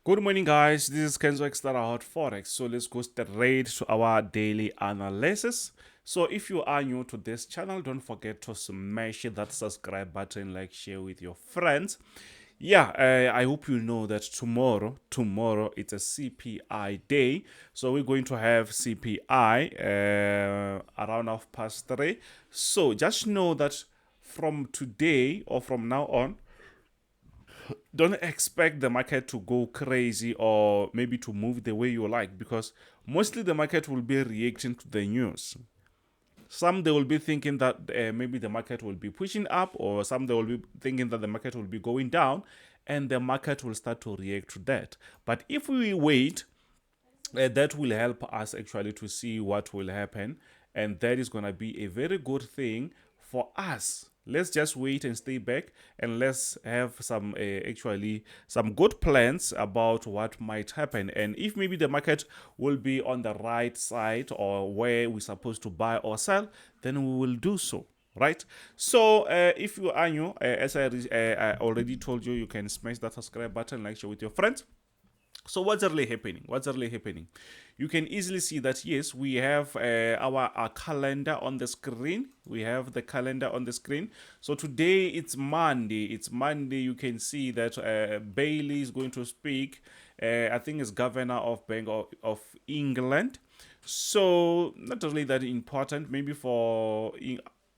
Good morning, guys. This is Kenzo Xtrahot Forex. So let's go straight to our daily analysis. So if you are new to this channel, don't forget to smash that subscribe button, like, share with your friends. Yeah, I hope you know that tomorrow it's a CPI day. So we're going to have CPI around 3:30. So just know that from today or from now on, don't expect the market to go crazy or maybe to move the way you like, because mostly the market will be reacting to the news. Some they will be thinking that maybe the market will be pushing up, or some they will be thinking that the market will be going down, and the market will start to react to that. But if we wait, that will help us actually to see what will happen, and that is going to be a very good thing for us. Let's just wait and stay back, and let's have some actually some good plans about what might happen, and if maybe the market will be on the right side or where we're supposed to buy or sell, then we will do so. Right. So if you are new, as I already told you, you can smash that subscribe button, like, share with your friends. So what's really happening? What's really happening? You can easily see that yes, we have our calendar on the screen. We have the calendar on the screen. So today it's Monday. It's Monday. You can see that Bailey is going to speak. I think it's governor of Bank of England. So not really that important. Maybe for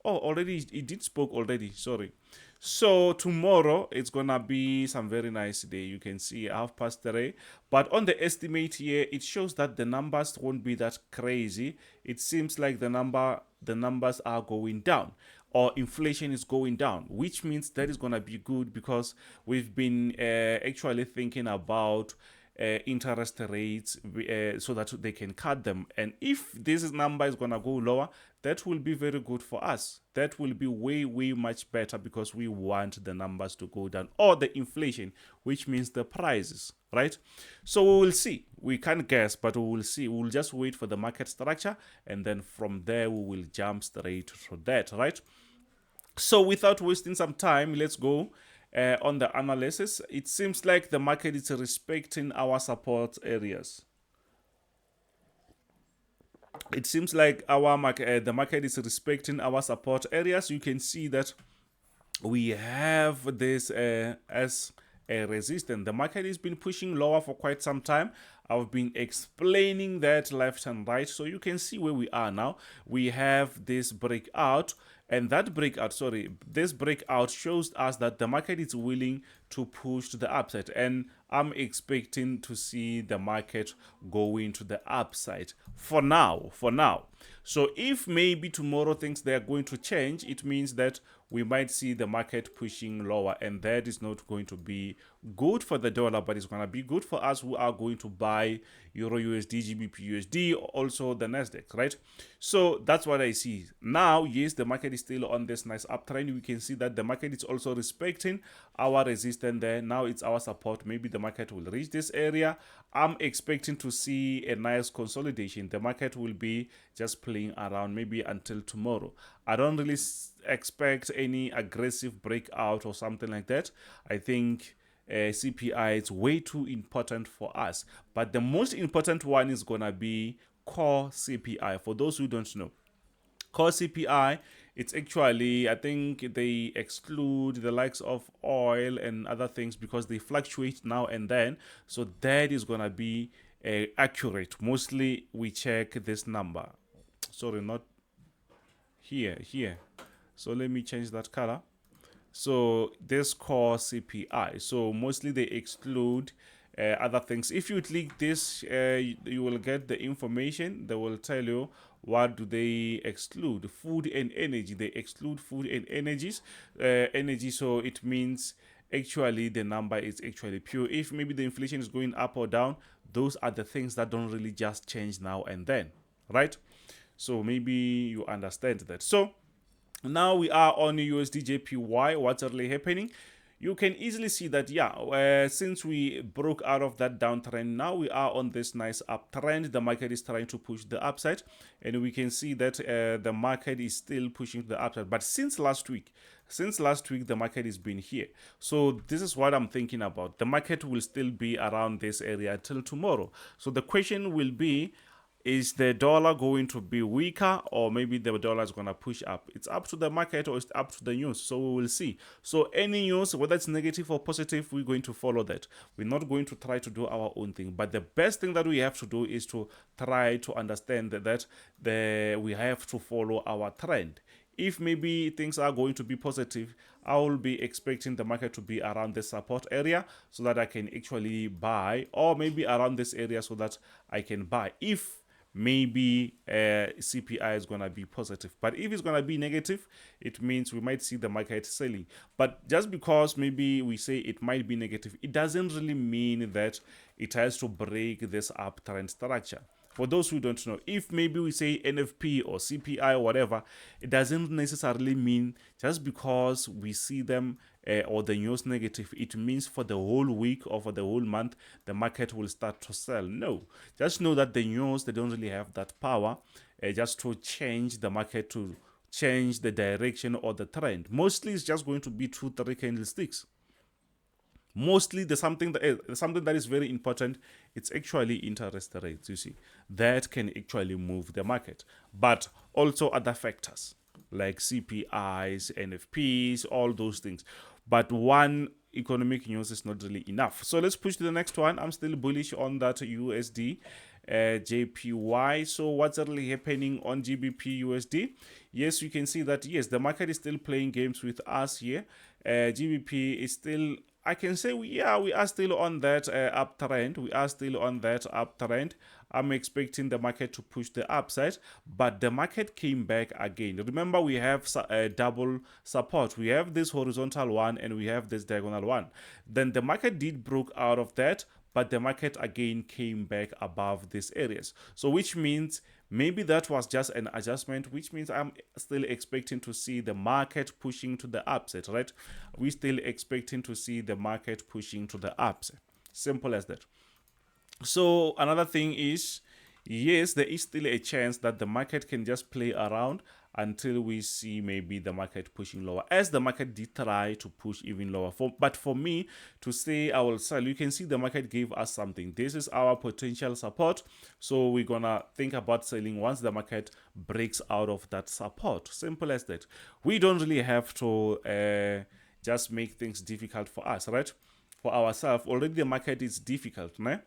already it did spoke already. Sorry. So tomorrow it's gonna be some very nice day. You can see 3:30, but on the estimate here it shows that the numbers won't be that crazy. It seems like the numbers are going down, or inflation is going down, which means that is gonna be good, because we've been actually thinking about interest rates so that they can cut them. And if this number is going to go lower, that will be very good for us. That will be way much better, because we want the numbers to go down, or the inflation, which means the prices, right? So we will see. We can't guess, but we will see. We will just wait for the market structure, and then from there we will jump straight to that, right? So without wasting some time, let's go on the analysis. It seems like the market is respecting our support areas. It seems like the market is respecting our support areas. You can see that we have this as a resistance. The market has been pushing lower for quite some time. I've been explaining that left and right, so you can see where we are now. We have this breakout, and that this breakout shows us that the market is willing to push to the upside, and I'm expecting to see the market going to the upside for now. So if maybe tomorrow things they are going to change, it means that we might see the market pushing lower, and that is not going to be good for the dollar, but it's going to be good for us who are going to buy Euro USD, Gbpusd, also the Nasdaq, right? So that's what I see now. Yes, the market is still on this nice uptrend. We can see that the market is also respecting our resistance there. Now it's our support. Maybe the market will reach this area. I'm expecting to see a nice consolidation. The market will be just playing around maybe until tomorrow. I don't really expect any aggressive breakout or something like that. I think CPI is way too important for us, but the most important one is gonna be core CPI. For those who don't know, core CPI, it's actually, I think they exclude the likes of oil and other things because they fluctuate now and then. So that is gonna be accurate. Mostly we check this number. Sorry, not here. So let me change that color. So this core CPI. So mostly they exclude other things. If you click this, you will get the information. They will tell you what do they exclude. Food and energy. They exclude food and energy. So it means actually the number is actually pure. If maybe the inflation is going up or down, those are the things that don't really just change now and then, right? So maybe you understand that. So now we are on USD JPY. What's really happening? You can easily see that, yeah, since we broke out of that downtrend, now we are on this nice uptrend. The market is trying to push the upside, and we can see that the market is still pushing to the upside. But since last week, Since last week, the market has been here. So this is what I'm thinking about. The market will still be around this area until tomorrow. So the question will be, is the dollar going to be weaker, or maybe the dollar is going to push up? It's up to the market, or it's up to the news. So we will see. So any news, whether it's negative or positive, we're going to follow that. We're not going to try to do our own thing. But the best thing that we have to do is to try to understand that we have to follow our trend. If maybe things are going to be positive, I will be expecting the market to be around the support area so that I can actually buy, or maybe around this area so that I can buy. If maybe CPI is going to be positive, but if it's going to be negative, it means we might see the market selling. But just because maybe we say it might be negative, it doesn't really mean that it has to break this uptrend structure. For those who don't know, if maybe we say NFP or CPI or whatever, it doesn't necessarily mean just because we see them or the news negative, it means for the whole week or for the whole month, the market will start to sell. No, just know that the news, they don't really have that power just to change the market, to change the direction or the trend. Mostly it's just going to be 2-3 candlesticks. Mostly the something that is very important, it's actually interest rates, you see, that can actually move the market. But also other factors like CPIs, NFPs, all those things. But one economic news is not really enough. So let's push to the next one. I'm still bullish on that USD JPY. So what's really happening on GBP USD? Yes, you can see that, yes, the market is still playing games with us here. GBP is still, I can say, we are still on that uptrend. We are still on that uptrend. I'm expecting the market to push the upside, but the market came back again. Remember, we have double support. We have this horizontal one and we have this diagonal one. Then the market did broke out of that, but the market again came back above these areas. So which means maybe that was just an adjustment, which means I'm still expecting to see the market pushing to the upside, right? We're still expecting to see the market pushing to the upside. Simple as that. So another thing is, yes, there is still a chance that the market can just play around until we see maybe the market pushing lower, as the market did try to push even lower. But for me to say I will sell, you can see the market gave us something. This is our potential support. So we're gonna think about selling once the market breaks out of that support. Simple as that. We don't really have to just make things difficult for us, right? For ourselves, already the market is difficult, né?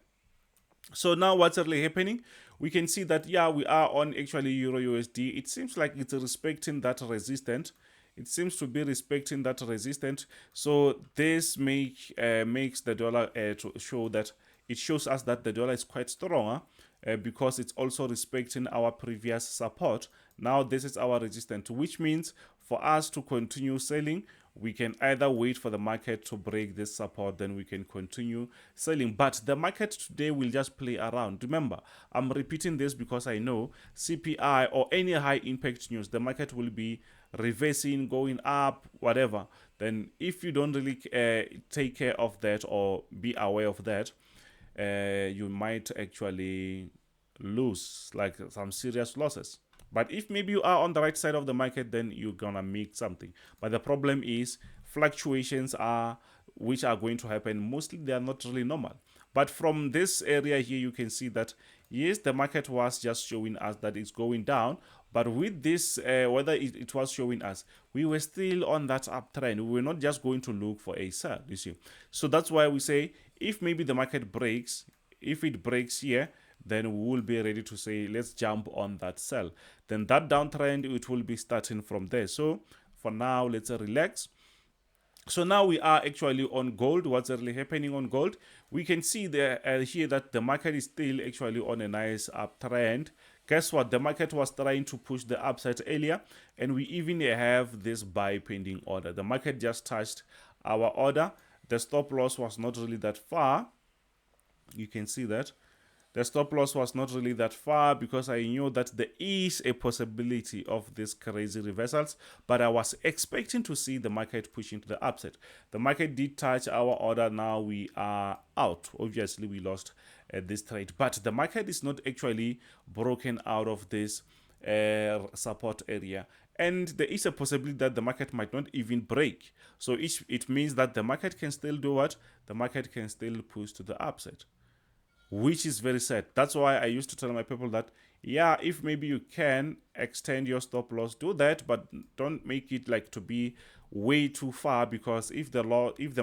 So now what's really happening? We can see that, yeah, we are on actually Euro USD. It seems like it's respecting that resistance. It seems to be respecting that resistance. So this makes the dollar to show that, it shows us that the dollar is quite stronger because it's also respecting our previous support. Now this is our resistance, which means for us to continue selling, we can either wait for the market to break this support, then we can continue selling. But the market today will just play around. Remember, I'm repeating this because I know CPI or any high impact news, the market will be reversing, going up, whatever. Then if you don't really take care of that or be aware of that, you might actually lose like some serious losses. But if maybe you are on the right side of the market, then you're gonna make something. But the problem is fluctuations which are going to happen. Mostly they are not really normal. But from this area here, you can see that, yes, the market was just showing us that it's going down. But with this, whether it was showing us, we were still on that uptrend. We were not just going to look for a sell, you see. So that's why we say, if maybe the market breaks, if it breaks here, then we will be ready to say, let's jump on that sell. Then that downtrend, it will be starting from there. So for now, let's relax. So now we are actually on gold. What's really happening on gold? We can see there here that the market is still actually on a nice uptrend. Guess what? The market was trying to push the upside earlier, and we even have this buy pending order. The market just touched our order. The stop loss was not really that far. You can see that. The stop loss was not really that far because I knew that there is a possibility of these crazy reversals, but I was expecting to see the market pushing to the upside. The market did touch our order. Now we are out. Obviously, we lost this trade, but the market is not actually broken out of this support area, and there is a possibility that the market might not even break. So it means that the market can still do what? The market can still push to the upside, which is very sad. That's why I used to tell my people that, yeah, if maybe you can extend your stop loss, do that, but don't make it like to be way too far, because if the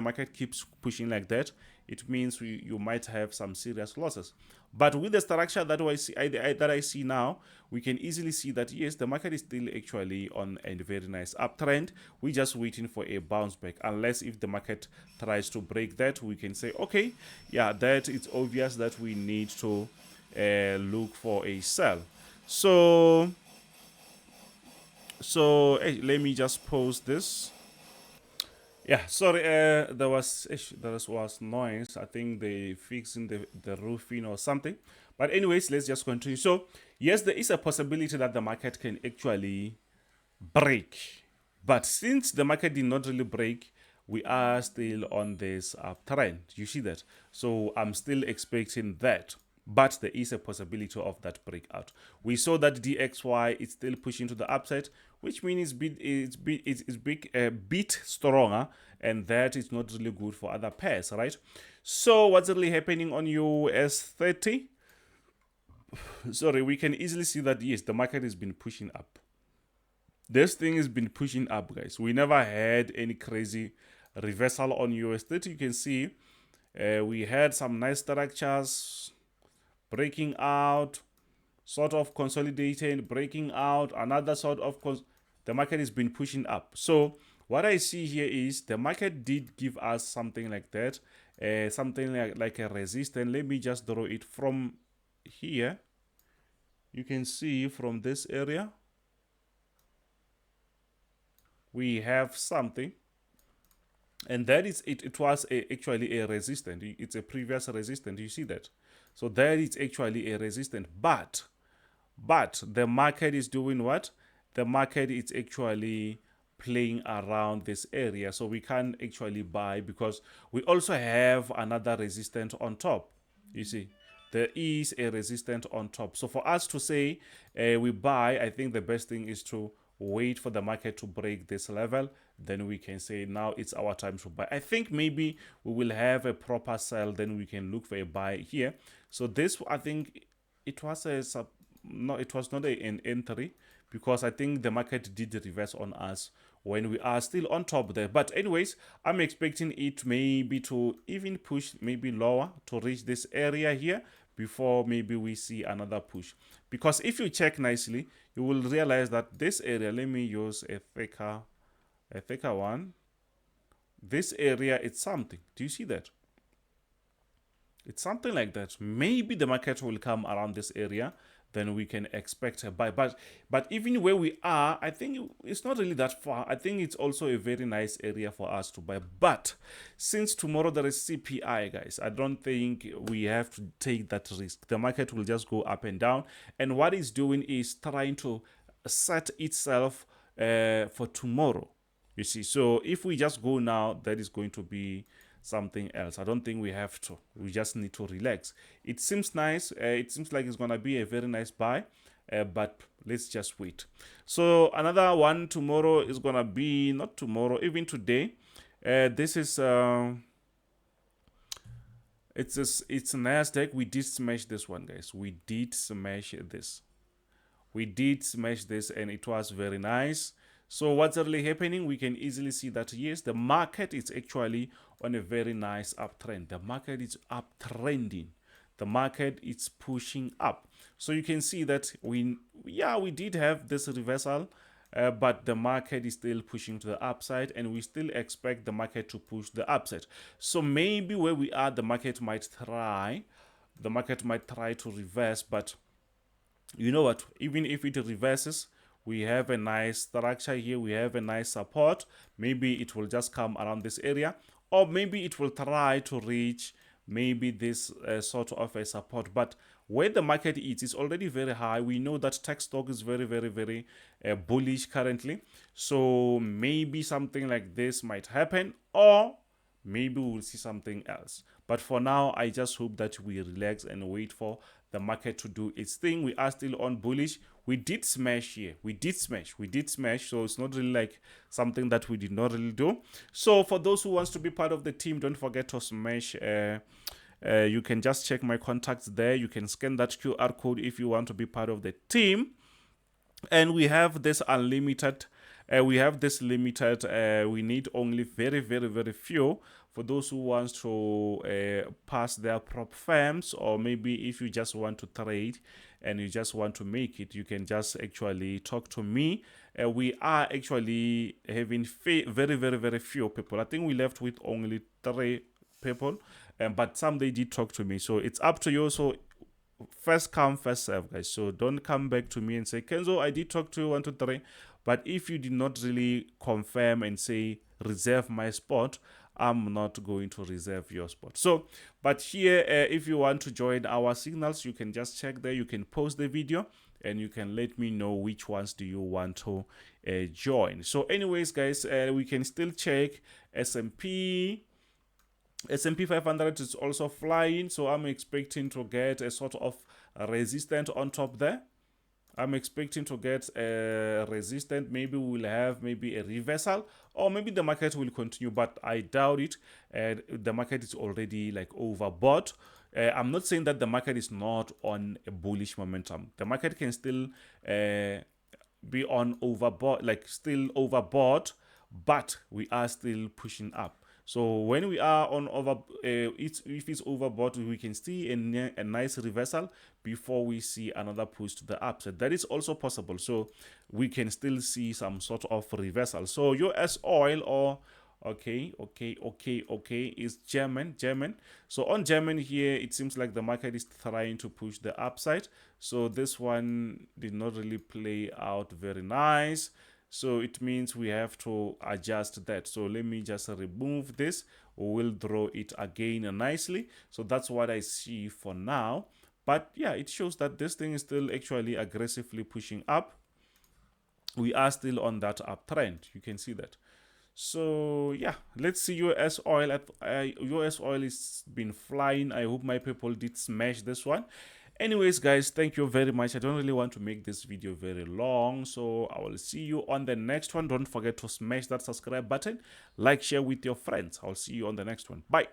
market keeps pushing like that, it means you might have some serious losses. But with the structure that I see now, we can easily see that yes, the market is still actually on a very nice uptrend. We're just waiting for a bounce back. Unless if the market tries to break that, we can say, okay, yeah, that it's obvious that we need to look for a sell. So hey, let me just post this. Yeah, sorry, there was noise. I think they fixing the roofing or something. But anyways, let's just continue. So yes, there is a possibility that the market can actually break. But since the market did not really break, we are still on this uptrend. You see that? So I'm still expecting that. But there is a possibility of that breakout. We saw that DXY is still pushing to the upside, which means it's a bit stronger, and that is not really good for other pairs, right? So what's really happening on US30? Sorry, we can easily see that yes, the market has been pushing up. This thing has been pushing up, guys. We never had any crazy reversal on US30. You can see we had some nice structures breaking out, sort of consolidating, breaking out, another sort of the market has been pushing up. So what I see here is the market did give us something like that, something like a resistance. Let me just draw it from here. You can see from this area we have something, and that is it was actually a resistance. It's a previous resistance. You see that? So that is actually a resistance, but the market is doing what? The market is actually playing around this area, so we can't actually buy because we also have another resistance on top. You see, there is a resistance on top. So for us to say we buy, I think the best thing is to wait for the market to break this level, then we can say now it's our time to buy. I think maybe we will have a proper sell, then we can look for a buy here. So this, I think it was it was not an entry, because I think the market did reverse on us when we are still on top there. But anyways, I'm expecting it maybe to even push maybe lower to reach this area here before maybe we see another push. Because if you check nicely, you will realize that this area, let me use a thicker one. This area, it's something. Do you see that? It's something like that. Maybe the market will come around this area, then we can expect a buy. But even where we are, I think it's not really that far. I think it's also a very nice area for us to buy. But since tomorrow there is CPI, guys, I don't think we have to take that risk. The market will just go up and down. And what it's doing is trying to set itself for tomorrow. You see, so if we just go now, that is going to be something else. I don't think we have to. We just need to relax. It seems nice. It seems like it's gonna be a very nice buy, but let's just wait. So another one tomorrow is gonna be, not tomorrow, even today. This is it's Nasdaq. We did smash this one, guys. We did smash this. We did smash this, and it was very nice. So what's really happening? We can easily see that yes, the market is actually on a very nice uptrend. The market is uptrending. The market is pushing up. So you can see that we did have this reversal, but the market is still pushing to the upside, and we still expect the market to push the upside. So maybe where we are, the market might try to reverse, but you know what? Even if it reverses, we have a nice structure here. We have a nice support. Maybe it will just come around this area, or maybe it will try to reach maybe this sort of a support. But where the market is already very high. We know that tech stock is very, very, very bullish currently. So maybe something like this might happen, or maybe we'll see something else. But for now, I just hope that we relax and wait for the market to do its thing. We are still on bullish. We did smash here. We did smash. So it's not really like something that we did not really do. So for those who wants to be part of the team, don't forget to smash. You can just check my contacts there. You can scan that QR code if you want to be part of the team. And we have this unlimited. We have this limited. We need only very few for those who wants to pass their prop firms, or maybe if you just want to trade and you just want to make it, you can just actually talk to me. We are actually having very few people. I think we left with only 3 people, but some they did talk to me, so it's up to you. So first come first serve, guys. So don't come back to me and say, Kenzo, I did talk to you 1 2 3, but if you did not really confirm and say reserve my spot, I'm not going to reserve your spot. So but here, if you want to join our signals, you can just check there. You can post the video and you can let me know which ones do you want to join. So anyways, guys, we can still check S&P 500 is also flying, so I'm expecting to get a sort of resistance on top there. I'm expecting to get a resistance. Maybe we'll have maybe a reversal, or maybe the market will continue, but I doubt it. The market is already like overbought. I'm not saying that the market is not on a bullish momentum. The market can still be on overbought, like still overbought, but we are still pushing up. So when we are on if it's overbought, we can see a nice reversal before we see another push to the upside. That is also possible. So we can still see some sort of reversal. So US oil, or okay, is German. So on German here, it seems like the market is trying to push the upside. So this one did not really play out very nice. So it means we have to adjust that. So let me just remove this. We'll draw it again nicely. So that's what I see for now. But yeah, it shows that this thing is still actually aggressively pushing up. We are still on that uptrend. You can see that. So yeah, let's see US oil. US oil has been flying. I hope my people did smash this one. Anyways, guys, thank you very much. I don't really want to make this video very long, so I will see you on the next one. Don't forget to smash that subscribe button, like, share with your friends. I'll see you on the next one. Bye.